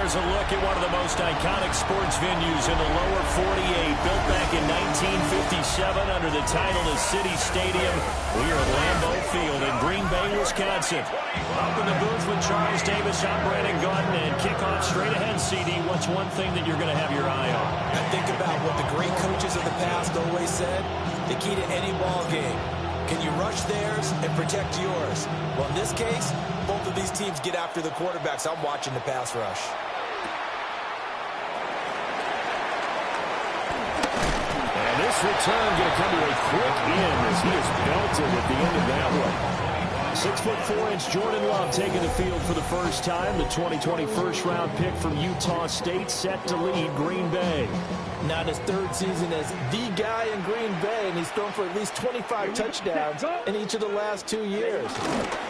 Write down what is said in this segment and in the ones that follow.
Here's a look at one of the most iconic sports venues in the lower 48. Built back in 1957 under the title of City Stadium. We are at Lambeau Field in Green Bay, Wisconsin. Up in the booth with Charles Davis, I'm Brandon Gaudin, and kickoff straight ahead, CD. What's one thing that you're going to have your eye on? I think about what the great coaches of the past always said. The key to any ball game. Can you rush theirs and protect yours? Well, in this case, both of these teams get after the quarterbacks. I'm watching the pass rush. And this return going to come to a quick end as he is belted at the end of that one. 6'4" Jordan Love taking the field for the first time. The 2020 first-round pick from Utah State set to lead Green Bay. Now in his third season as the guy in Green Bay, and he's thrown for at least 25 touchdowns in each of the last 2 years.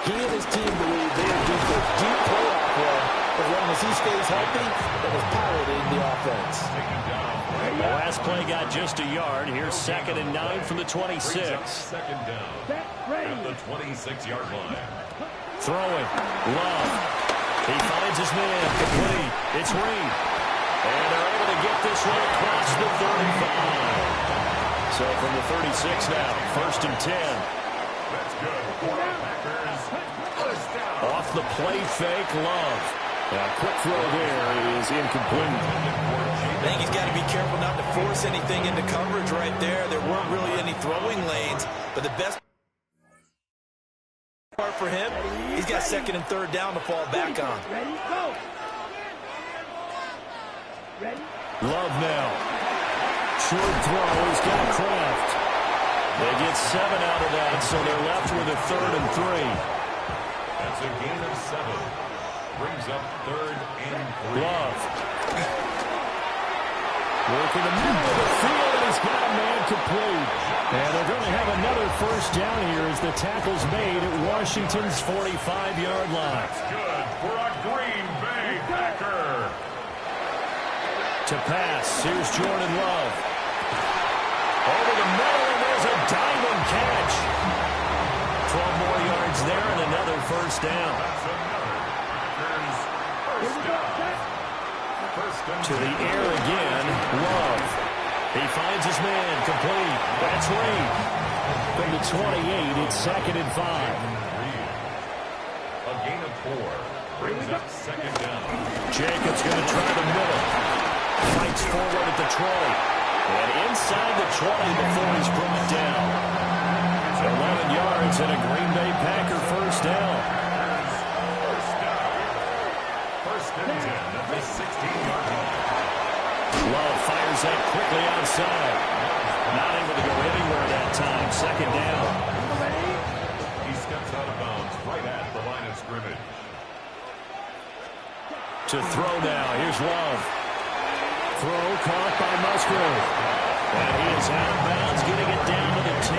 He and his team believe they are due for a deep playoff run as long as he stays healthy and is piloting the offense. The last play got just a yard. Here's 2nd and 9 from the 26. Second down at the 26-yard line. Throwing. Love. He finds his man. Complete. It's Reed. And they're able to get this one across the 35. So from the 36 now, 1st and 10. That's good for the Packers. First down. Off the play fake, Love. A quick throw there is incomplete. I think he's got to be careful not to force anything into coverage right there. There weren't really any throwing lanes, but the best part for him, he's got 2nd and 3rd down to fall back on. Love now. Short throw. He's got Kraft. They get 7 out of that, so they're left with a 3rd and 3. That's a gain of 7. Brings up 3rd and 3. Love. Working the middle of the field, and he's got a man complete. And they're going to have another first down here as the tackle's made at Washington's 45-yard line. That's good for a Green Bay Packer. To pass, here's Jordan Love. Over the middle, and there's a diamond catch. 12 more yards there and another first down. That's another Packers first down. To the air again, Love. He finds his man, complete. That's Reed. From the 28, it's 2nd and 5. A gain of 4 brings up 2nd down. Jacobs going to try the middle. Fights forward at the 20. And inside the 20 before he's brought down. 11 yards and a Green Bay Packer first down. First and 10 at the 16-yard line. Love fires that quickly outside. Not able to go anywhere that time. 2nd down. He steps out of bounds right at the line of scrimmage. To throw now. Here's Love. Throw caught by Musgrave. And he is out of bounds, getting it down to the 10.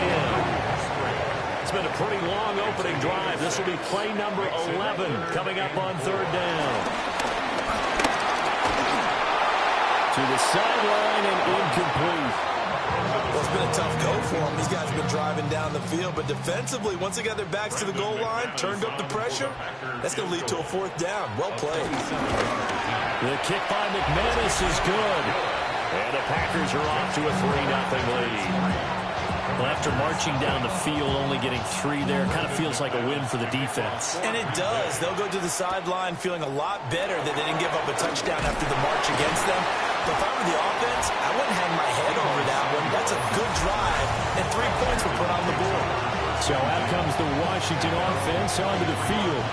It's been a pretty long opening drive. This will be play number 11 coming up on 3rd down. To the sideline and incomplete. Well, it's been a tough go for him. These guys have been driving down the field, but defensively, once they got their backs to the goal line, turned up the pressure, that's going to lead to a 4th down. Well played. The kick by McManus is good. And the Packers are off to a 3-0 lead. Well, after marching down the field, only getting 3 there, kind of feels like a win for the defense. And it does. They'll go to the sideline feeling a lot better that they didn't give up a touchdown after the march against them. But if I were the offense, I wouldn't hang my head over that one. That's a good drive, and 3 points were put on the board. So out comes the Washington offense onto the field.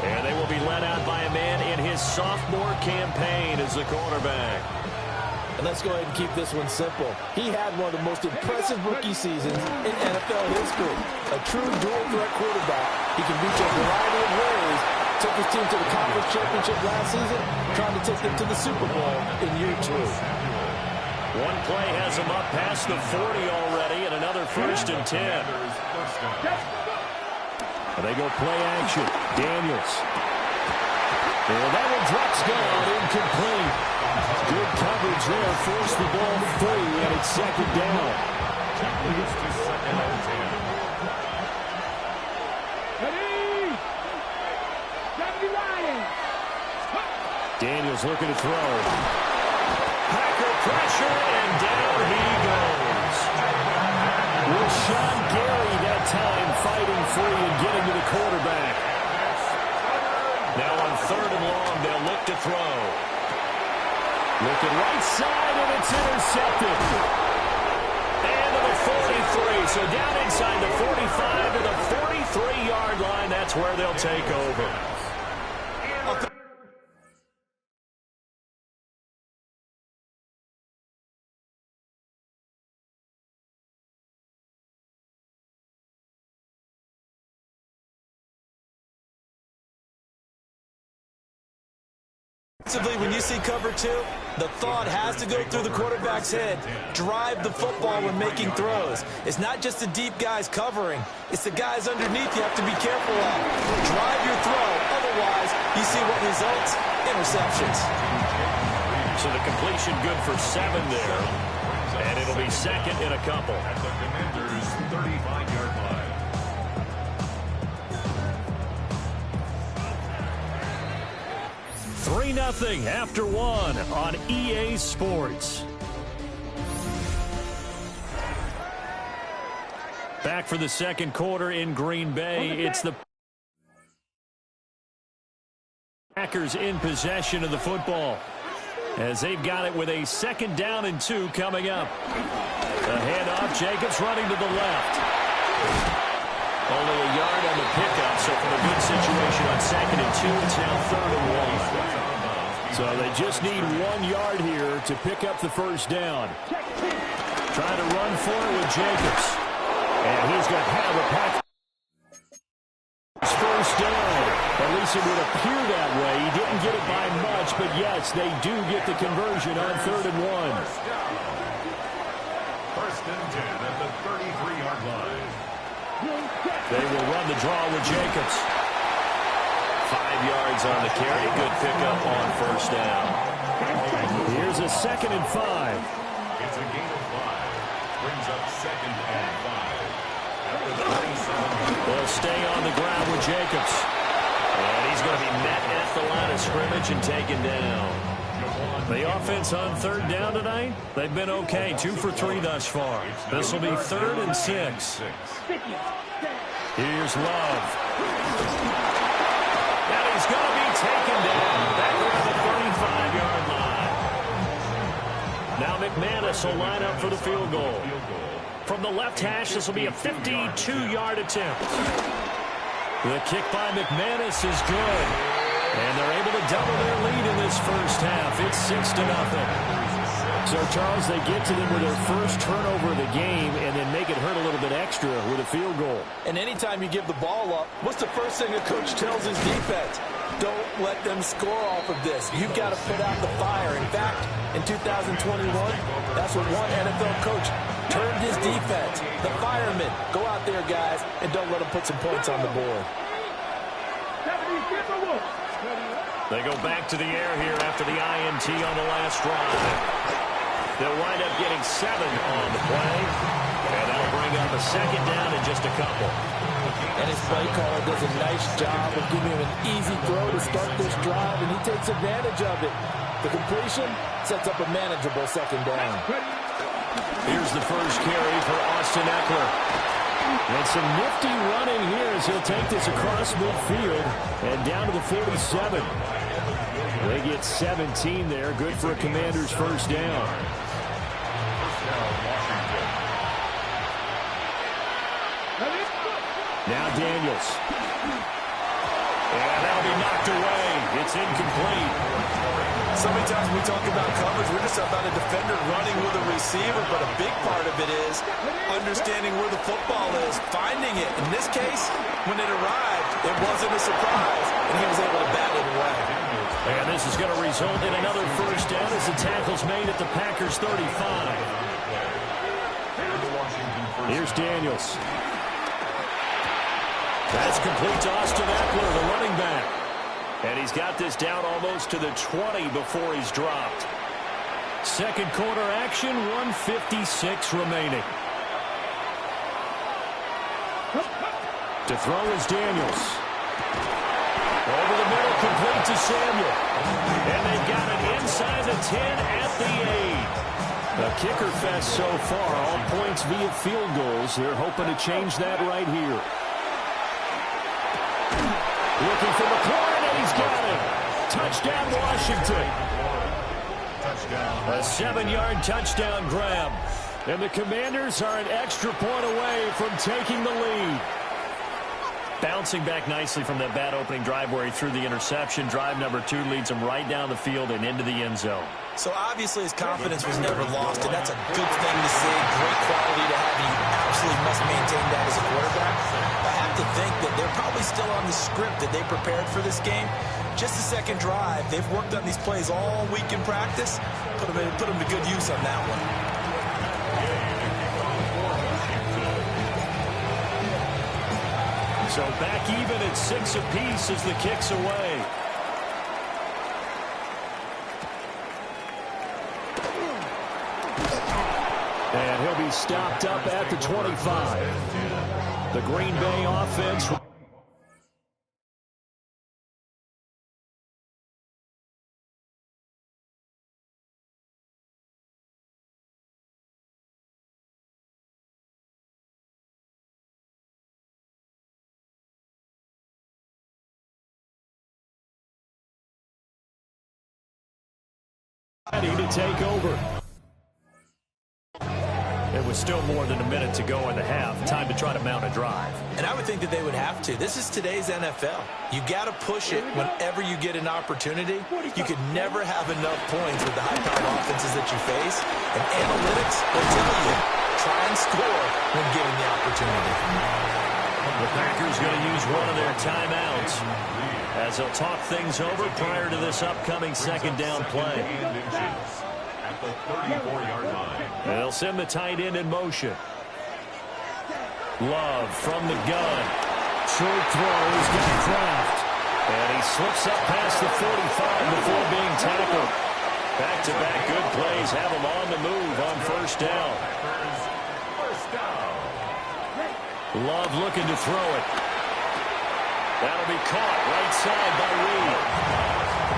And they will be led out by a man in his sophomore campaign as the quarterback. And let's go ahead and keep this one simple. He had one of the most impressive rookie seasons in NFL history. A true dual threat quarterback. He can reach a variety of ways. Took his team to the conference championship last season, trying to take them to the Super Bowl in year 2. One play has him up past the 40 already, and another 1st and 10. And they go play action. Daniels. And that one drops down, incomplete. Good coverage there, forced the ball free, and it's 2nd down. Leads to 2nd and 10. Daniels looking to throw. Packer pressure, and down he goes. With Sean Gary that time fighting free and getting to the quarterback. Now on 3rd and long, they'll look to throw. Looking right side, and it's intercepted. And to the 43. So down inside the 45 to the 43-yard line. That's where they'll take over. When you see cover 2, the thought has to go through the quarterback's head. Drive the football when making throws. It's not just the deep guys covering. It's the guys underneath you have to be careful of. Drive your throw. Otherwise, you see what results? Interceptions. So the completion good for 7 there. And it'll be 2nd and a couple. At the Commanders' 35-yard line. 3-0 after 1 on EA Sports. Back for the 2nd quarter in Green Bay. It's the Packers in possession of the football as they've got it with a 2nd down and 2 coming up. The handoff, Jacobs running to the left. Only a yard on the pickup, so from a good situation on 2nd and 2, it's now 3rd and 1. So they just need 1 yard here to pick up the 1st down. Trying to run for it with Jacobs. And he's going to have a pack. 1st down. At least it would appear that way. He didn't get it by much, but yes, they do get the conversion on 3rd and 1. 1st and 10 at the 33-yard line. They will run the draw with Jacobs. 5 yards on the carry. Good pickup on 1st down. Here's a 2nd and 5. It's a gain of 5. Brings up 2nd and 5. At the 37. They'll stay on the ground with Jacobs. And he's going to be met at the line of scrimmage and taken down. The offense on 3rd down tonight, they've been okay. 2 for 3 thus far. This will be 3rd and 6. Here's Love. And he's going to be taken down back around the 35-yard line. Now McManus will line up for the field goal. From the left hash, this will be a 52-yard attempt. The kick by McManus is good. And they're able to double their lead in this 1st half. It's 6-0. So, Charles, they get to them with their 1st turnover of the game and then make it hurt a little bit extra with a field goal. And anytime you give the ball up, what's the first thing a coach tells his defense? Don't let them score off of this. You've got to put out the fire. In fact, in 2021, that's what one NFL coach turned his defense. The firemen. Go out there, guys, and don't let them put some points on the board. They go back to the air here after the INT on the last drive. They'll wind up getting 7 on the play. And that'll bring up a 2nd down in just a couple. And his play caller does a nice job of giving him an easy throw to start this drive, and he takes advantage of it. The completion sets up a manageable 2nd down. Here's the first carry for Austin Eckler. And some nifty running here as he'll take this across midfield and down to the 47. They get 17 there. Good for a Commander's 1st down. Now Daniels. And that'll be knocked away. It's incomplete. So many times we talk about coverage, we're just about a defender running with a receiver, but a big part of it is understanding where the football is, finding it. In this case, when it arrived, it wasn't a surprise, and he was able to bat it away. And this is going to result in another 1st down as the tackle's made at the Packers' 35. Here's Daniels. That's complete to Austin Eckler, the running back. And he's got this down almost to the 20 before he's dropped. 2nd quarter action, 1:56 remaining. To throw is Daniels. Over the middle, complete to Samuel. And they've got it inside the 10 at the 8. A kicker fest so far, all points via field goals. They're hoping to change that right here. Looking for McLaurin, and he's got it. Touchdown, Washington. A 7-yard touchdown grab. And the Commanders are an extra point away from taking the lead. Bouncing back nicely from that bad opening drive where he threw the interception. Drive number 2 leads him right down the field and into the end zone. So obviously his confidence was never lost, and that's a good thing to see. Great quality to have. You absolutely must maintain that as a quarterback. I have to think that they're probably still on the script that they prepared for this game. Just the second drive, they've worked on these plays all week in practice. Put them to good use on that one. So back even at 6 apiece as the kick's away. And he'll be stopped up at the 25. The Green Bay offense. Ready to take over. It was still more than a minute to go in the half. Time to try to mount a drive. And I would think that they would have to. This is today's NFL. You got to push it whenever you get an opportunity. You could never have enough points with the high-powered offenses that you face. And analytics will tell you, try and score when given the opportunity. The Packers going to use one of their timeouts as they'll talk things over prior to this upcoming second down play. At the 34-yard line. They'll send the tight end in motion. Love from the gun. Short throw is going to Kraft. And he slips up past the 45 before being tackled. Back-to-back good plays have him on the move on first down. Love looking to throw it. That'll be caught right side by Reed.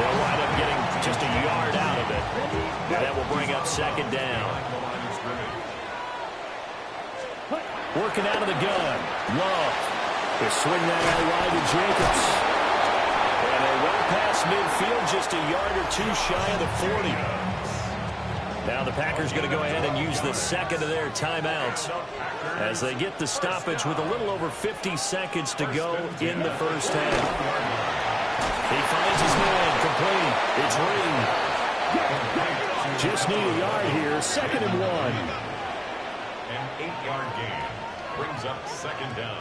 They'll wind up getting just a yard out of it. That will bring up second down. Working out of the gun. Love. They swing that out wide to Jacobs. And they well past midfield, just a yard or two shy of the 40. Now the Packers going to go ahead and use the second of their timeouts as they get the stoppage with a little over 50 seconds to go in the first half. He finds his man complete. It's Reed. Just need a yard here. 2nd and 1. An 8-yard gain brings up second down.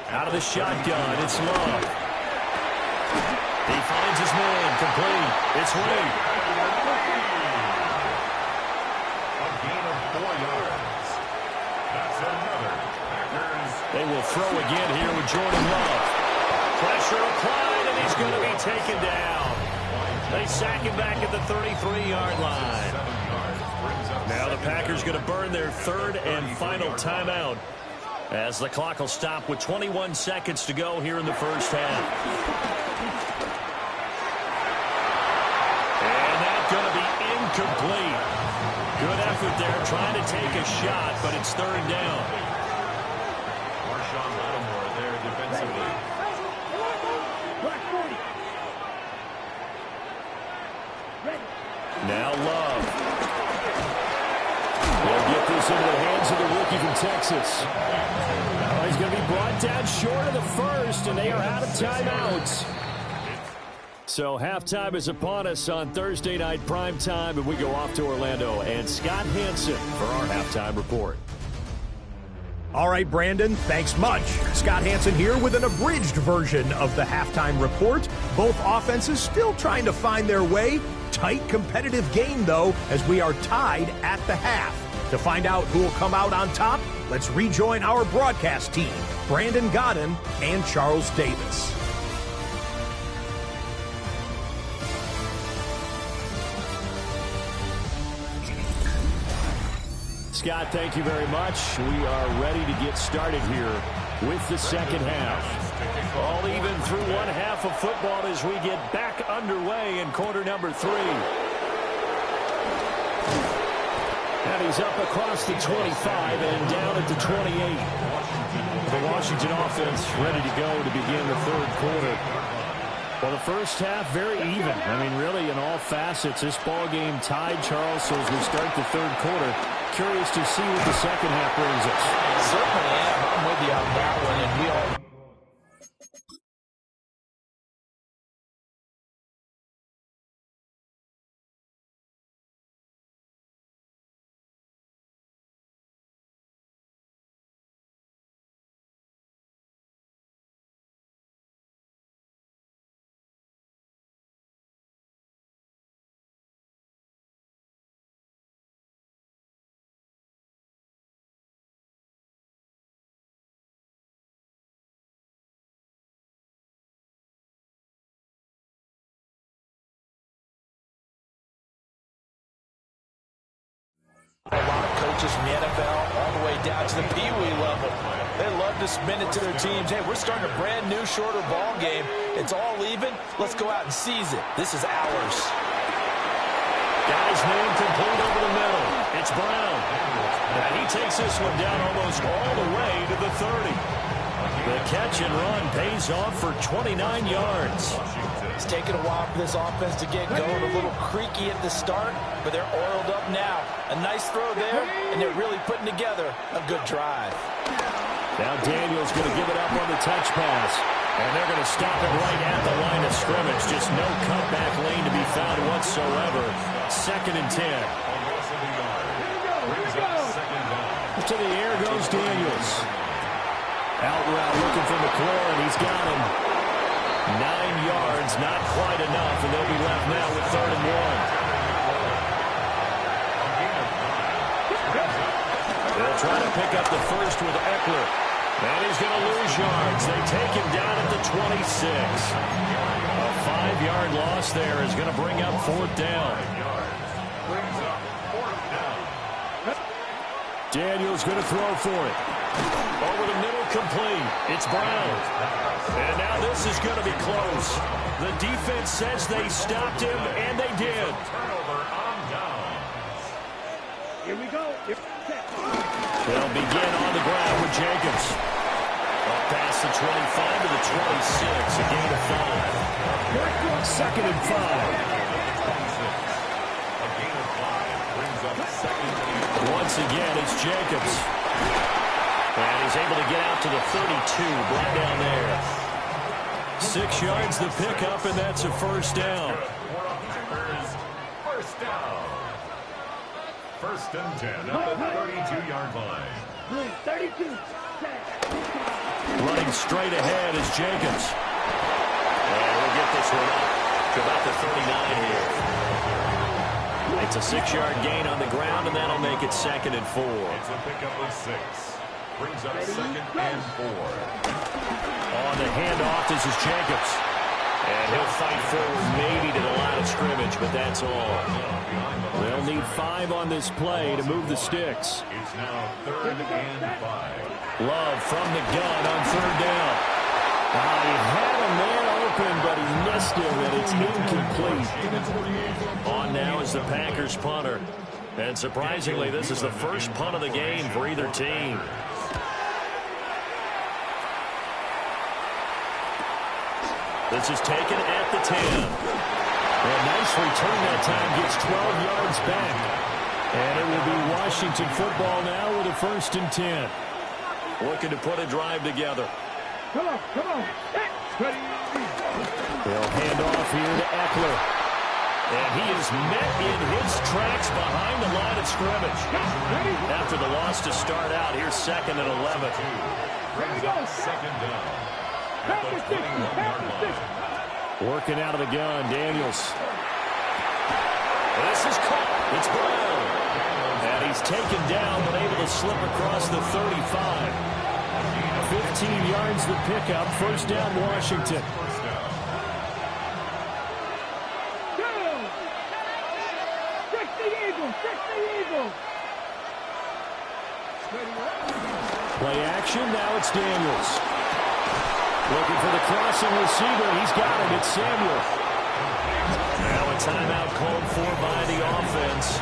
Out of the shotgun, it's Love. He finds his man complete. It's Reed. A gain of 4 yards. That's another Packers. They will throw again here with Jordan Love. Pressure applied, and he's going to be taken down. They sack him back at the 33-yard line. Now the Packers going to burn their third and final timeout as the clock will stop with 21 seconds to go here in the first half. And that's going to be incomplete. Good effort there trying to take a shot, but it's third down. Marshawn Lattimore there defensively. Now Love. They'll get this into the hands of the rookie from Texas. Now he's going to be brought down short of the first, and they are out of timeouts. So halftime is upon us on Thursday night primetime, and we go off to Orlando and Scott Hansen for our halftime report. All right, Brandon, thanks much. Scott Hansen here with an abridged version of the halftime report. Both offenses still trying to find their way. Tight, competitive game, though, as we are tied at the half. To find out who will come out on top, let's rejoin our broadcast team, Brandon Godden and Charles Davis. Scott, thank you very much. We are ready to get started here with the second half. All even through one half of football as we get back underway in quarter number 3. And he's up across the 25 and down at the 28. The Washington offense ready to go to begin the third quarter. Well, the first half very even. I mean, really in all facets, this ball game tied, Charles. So as we start the third quarter, curious to see what the second half brings us. Certainly am. I'm with you on that one, and we all... A lot of coaches from the NFL all the way down to the Pee Wee level. They love to spin it to their teams. Hey, we're starting a brand new, shorter ball game. It's all even. Let's go out and seize it. This is ours. Guys named complete over the middle. It's Brown. And he takes this one down almost all the way to the 30. The catch and run pays off for 29 yards. It's taken a while for this offense to get going. A little creaky at the start, but they're oiled up now. A nice throw there, and they're really putting together a good drive. Now Daniel's going to give it up on the touch pass. And they're going to stop it right at the line of scrimmage. Just no cutback lane to be found whatsoever. 2nd and 10. To the air goes Daniels. Out route looking for McLaurin. He's got him. 9 yards, not quite enough, and they'll be left now with 3rd and 1. They'll try to pick up the first with Eckler. And he's going to lose yards. They take him down at the 26. A 5-yard loss there is going to bring up 4th down. Daniel's going to throw for it. Over the middle, complete. It's Brown. And now this is going to be close. The defense says they stopped him, and they did. Here we go. They'll begin on the ground with Jacobs. Up past the 25 to the 26. A gain of 5. 2nd and 5. Once again, it's Jacobs. And he's able to get out to the 32, right down there. 6 yards the pickup, and that's a 1st down. First down. 1st and 10 at the 32-yard line. 32. Running straight ahead is Jacobs. And we'll get this one up to about the 39 here. It's a 6-yard gain on the ground, and that'll make it 2nd and 4. It's a pickup of 6. Brings up 2nd and 4. On the handoff, this is Jacobs. And he'll fight forward maybe to the line of scrimmage, but that's all. They'll need 5 on this play to move the sticks. It's now 3rd and 5. Love from the gun on 3rd down. He had a man open, but he missed him, and it's incomplete. On now is the Packers punter. And surprisingly, this is the first punt of the game for either team. This is taken at the 10. A nice return that time, gets 12 yards back. And it will be Washington football now with a 1st and 10. Looking to put a drive together. Come on. Ready. They'll hand off here to Eckler. And he is met in his tracks behind the line of scrimmage. After the loss to start out, here's 2nd and 11. Brings up 2nd down. At the 21-yard line. Working out of the gun, Daniels. This is caught. It's Brown. And he's taken down, but able to slip across the 35. 15 yards the pickup. 1st down, Washington. Play action, now it's Daniels. Looking for the crossing receiver. He's got it. It's Samuel. Now a timeout called for by the offense.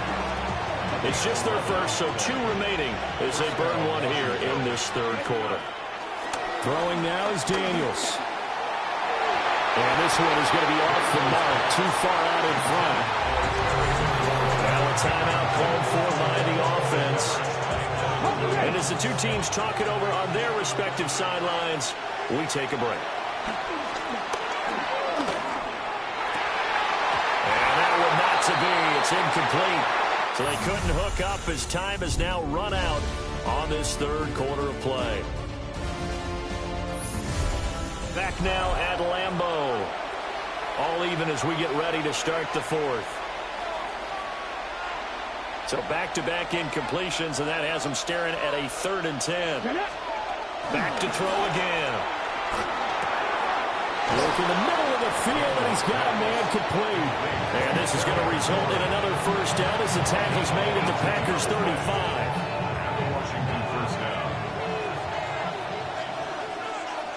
It's just their first, so 2 remaining as they burn one here in this third quarter. Throwing now is Daniels. And this one is going to be off the mark, too far out in front. Now a timeout called for by the offense. And as the 2 teams talk it over on their respective sidelines, we take a break. And that one not to be. It's incomplete. So they couldn't hook up as time has now run out on this third quarter of play. Back now at Lambeau. All even as we get ready to start the fourth. So back-to-back incompletions, and that has them staring at a 3rd and 10. Back to throw again. Look in the middle of the field, and he's got a man complete. And this is going to result in another first down as the tackle's made at the Packers' 35. Washington first down.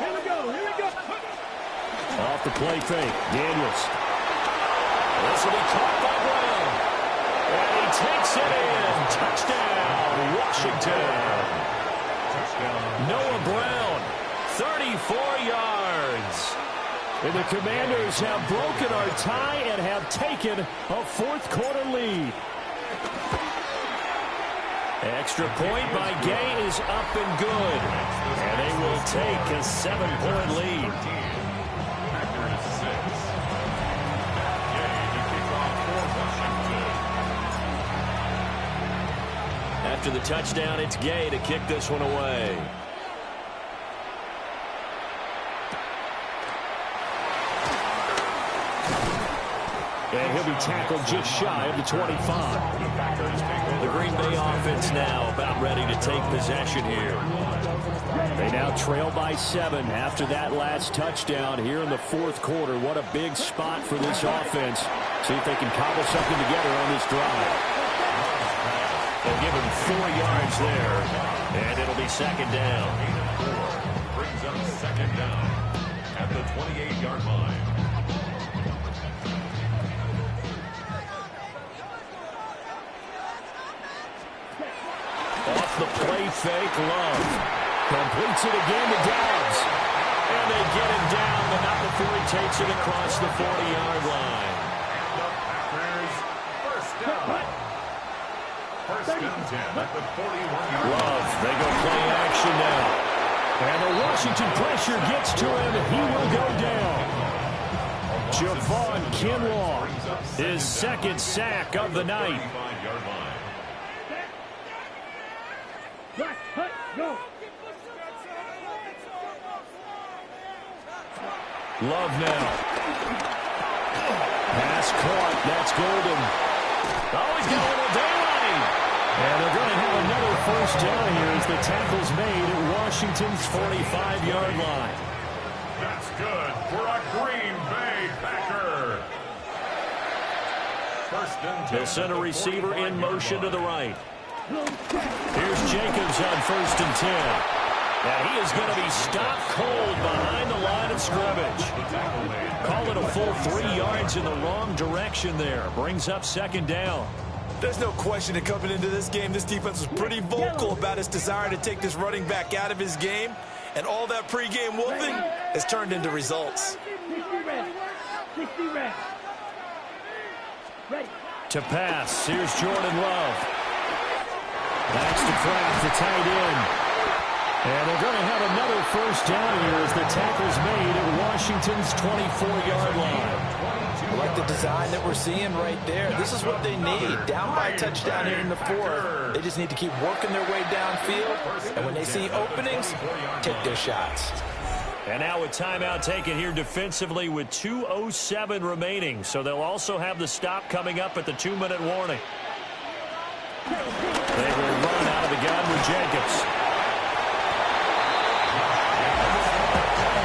Here we go. Off the play fake, Daniels. This will be caught by Brown. And he takes it in. Touchdown, Washington. Noah Brown, 34 yards. And the Commanders have broken our tie and have taken a fourth quarter lead. Extra point by Gay is up and good. And they will take a 7-point lead. Packers 6. Gay to kick off for Washington. After the touchdown, it's Gay to kick this one away. And he'll be tackled just shy of the 25. The Green Bay offense now about ready to take possession here. They now trail by 7 after that last touchdown here in the fourth quarter. What a big spot for this offense. See if they can cobble something together on this drive. They'll give him 4 yards there, and it'll be 2nd down. 4 brings up 2nd down at the 28-yard line. Off the play fake, Love completes it again to Dobbs. And they get him down, but not before he takes it across the 40-yard line. The Packers first down. First and 10 at the 41-yard line. Love, they go play action now. And the Washington pressure gets to him. He will go down. Javon Kinlaw, his 2nd sack of the night. 35-yard line. Go. Love now. Pass caught. That's Golden. Oh, he's got a little daylight. And they're going to have another first down here as the tackle's made at Washington's 45-yard line. That's good for a Green Bay Packer. First and 10. They'll send a receiver in motion to the right. Here's Jacobs on 1st and 10. And he is going to be stopped cold behind the line of scrimmage. Call it a full 3 yards in the wrong direction there. Brings up 2nd down. There's no question that coming into this game, this defense was pretty vocal about its desire to take this running back out of his game. And all that pregame whooping has turned into results. 60 red. Ready. To pass, here's Jordan Love. That's to Kraft, the tight end. And they're going to have another first down here as the tackle's made at Washington's 24-yard line. I like the design that we're seeing right there. This is what they need. Down by a touchdown here in the fourth. They just need to keep working their way downfield. And when they see openings, take their shots. And now a timeout taken here defensively with 2:07 remaining. So they'll also have the stop coming up at the 2-minute warning. They will run out of the gun with Jacobs.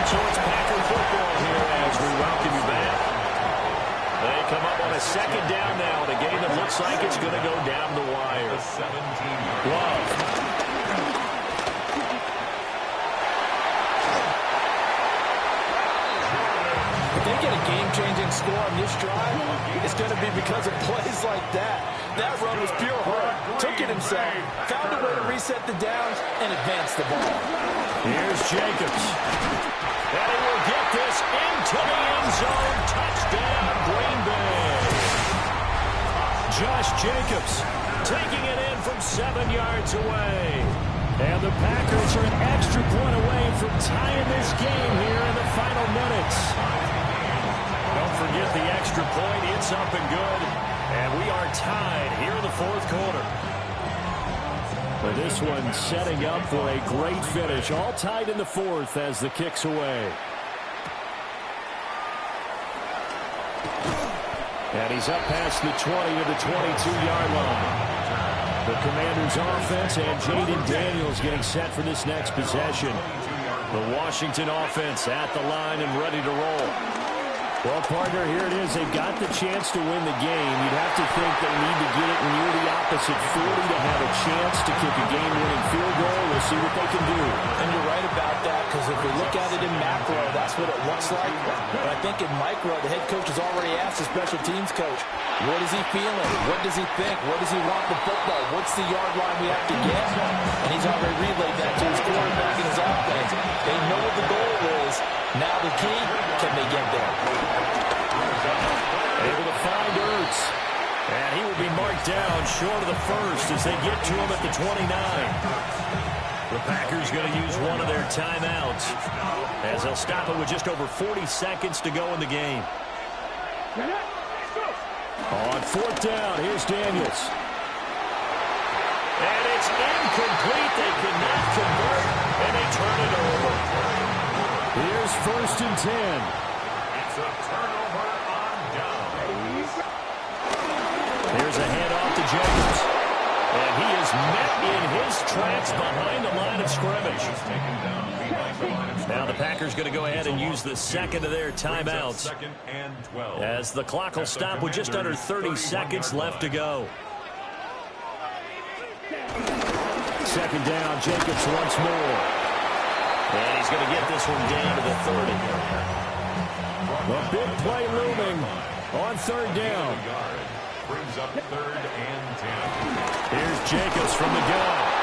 So it's Packer football here as we welcome you back. They come up on a 2nd down now in a game that looks like it's going to go down the wire. 17-yard Love. score on this drive, it's going to be because of plays like that. That run was pure heart. Took it himself, found a way to reset the downs, and advance the ball. Here's Jacobs. And he will get this into the end zone. Touchdown, Green Bay. Josh Jacobs taking it in from 7 yards away. And the Packers are an extra point away from tying this game here in the final minutes. Don't forget the extra point. It's up and good. And we are tied here in the fourth quarter. But this one setting up for a great finish. All tied in the fourth as the kick's away. And he's up past the 20 to the 22-yard line. The Commanders' offense and Jaden Daniels getting set for this next possession. The Washington offense at the line and ready to roll. Well, partner, here it is. They've got the chance to win the game. You'd have to think they need to get it near the opposite 40 to have a chance to kick a game-winning field goal. We'll see what they can do. And you're right about that, because if we look at it in macro, that's what it looks like. But I think in micro, the head coach has already asked the special teams coach, what is he feeling? What does he think? What does he want the football? What's the yard line we have to get? And he's already relayed that to his quarterback and his offense. They know what the goal is. Now the key, can they get there? Able to find Ertz. And he will be marked down short of the first as they get to him at the 29. The Packers going to use one of their timeouts as they'll stop it with just over 40 seconds to go in the game. On fourth down, here's Daniels. And it's incomplete. They cannot convert, and they turn it over. Here's first and 10. It's a turnover on down. Here's a handoff to Jacobs. And he is met in his tracks behind the line of scrimmage. Now the Packers going to go ahead and use the second of their timeouts as the clock will stop with just under 30 seconds left to go. Second down, Jacobs once more. And he's going to get this one down to the 30. A big play looming on third down. Brings up 3rd and 10. Here's Jacobs from the gun.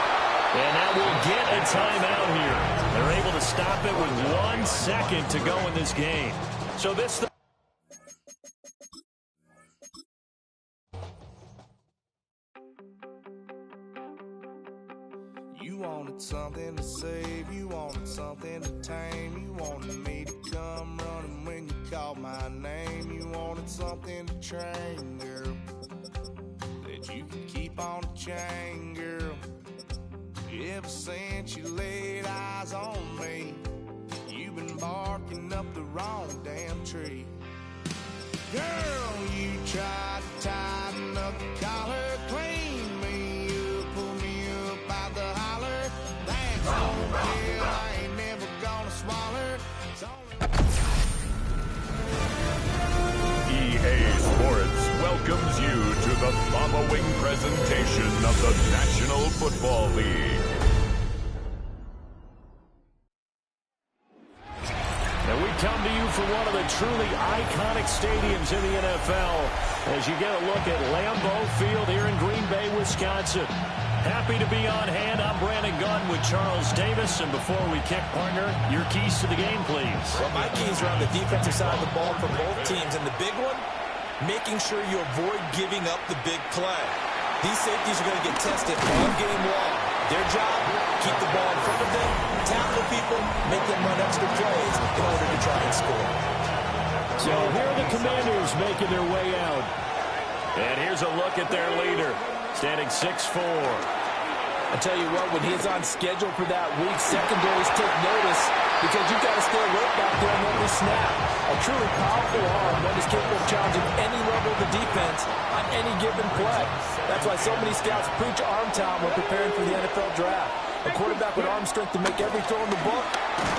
And that will get a timeout here. They're able to stop it with 1 second to go in this game. So this... You wanted something to save, you wanted something to tame, you wanted me to come running when you called my name, you wanted something to train, girl, that you could keep on the chain, girl. Ever since you laid eyes on me, you've been barking up the wrong damn tree. Girl, you tried to tighten up the collar, clean me up, pull me up out the holler. That's no deal, I ain't never gonna swallow. EA Sports welcomes you to the following presentation of the National Football League. And we come to you from one of the truly iconic stadiums in the NFL as you get a look at Lambeau Field here in Green Bay, Wisconsin. Happy to be on hand. I'm Brandon Gunn with Charles Davis. And before we kick, partner, your keys to the game, please. Well, my keys are on the defensive side of the ball for both teams. And the big one, making sure you avoid giving up the big play. These safeties are going to get tested all game long. Their job, keep the ball in front of them, tackle people, make them run extra plays in order to try and score. So here are the Commanders making their way out. And here's a look at their leader, standing 6'4". I tell you what, when he's on schedule for that week, secondaries take notice because you've got to stay alert back there on every snap. A truly powerful arm that is capable of challenging any level of the defense on any given play. That's why so many scouts preach arm talent when preparing for the NFL draft. A quarterback with arm strength to make every throw in the book,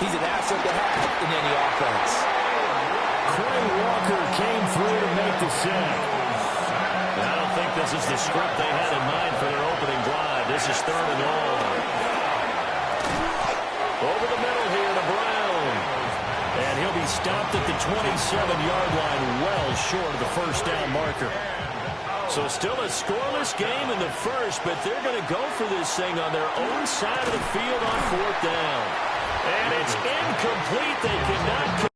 he's an asset to have in any offense. Quay Walker came through to make the sack. I don't think this is the script they had in mind for their opening drive. This is 3rd and long. Over the middle here to Brown. And he'll be stopped at the 27-yard line, well short of the first down marker. So still a scoreless game in the first, but they're going to go for this thing on their own side of the field on 4th down. And it's incomplete. They cannot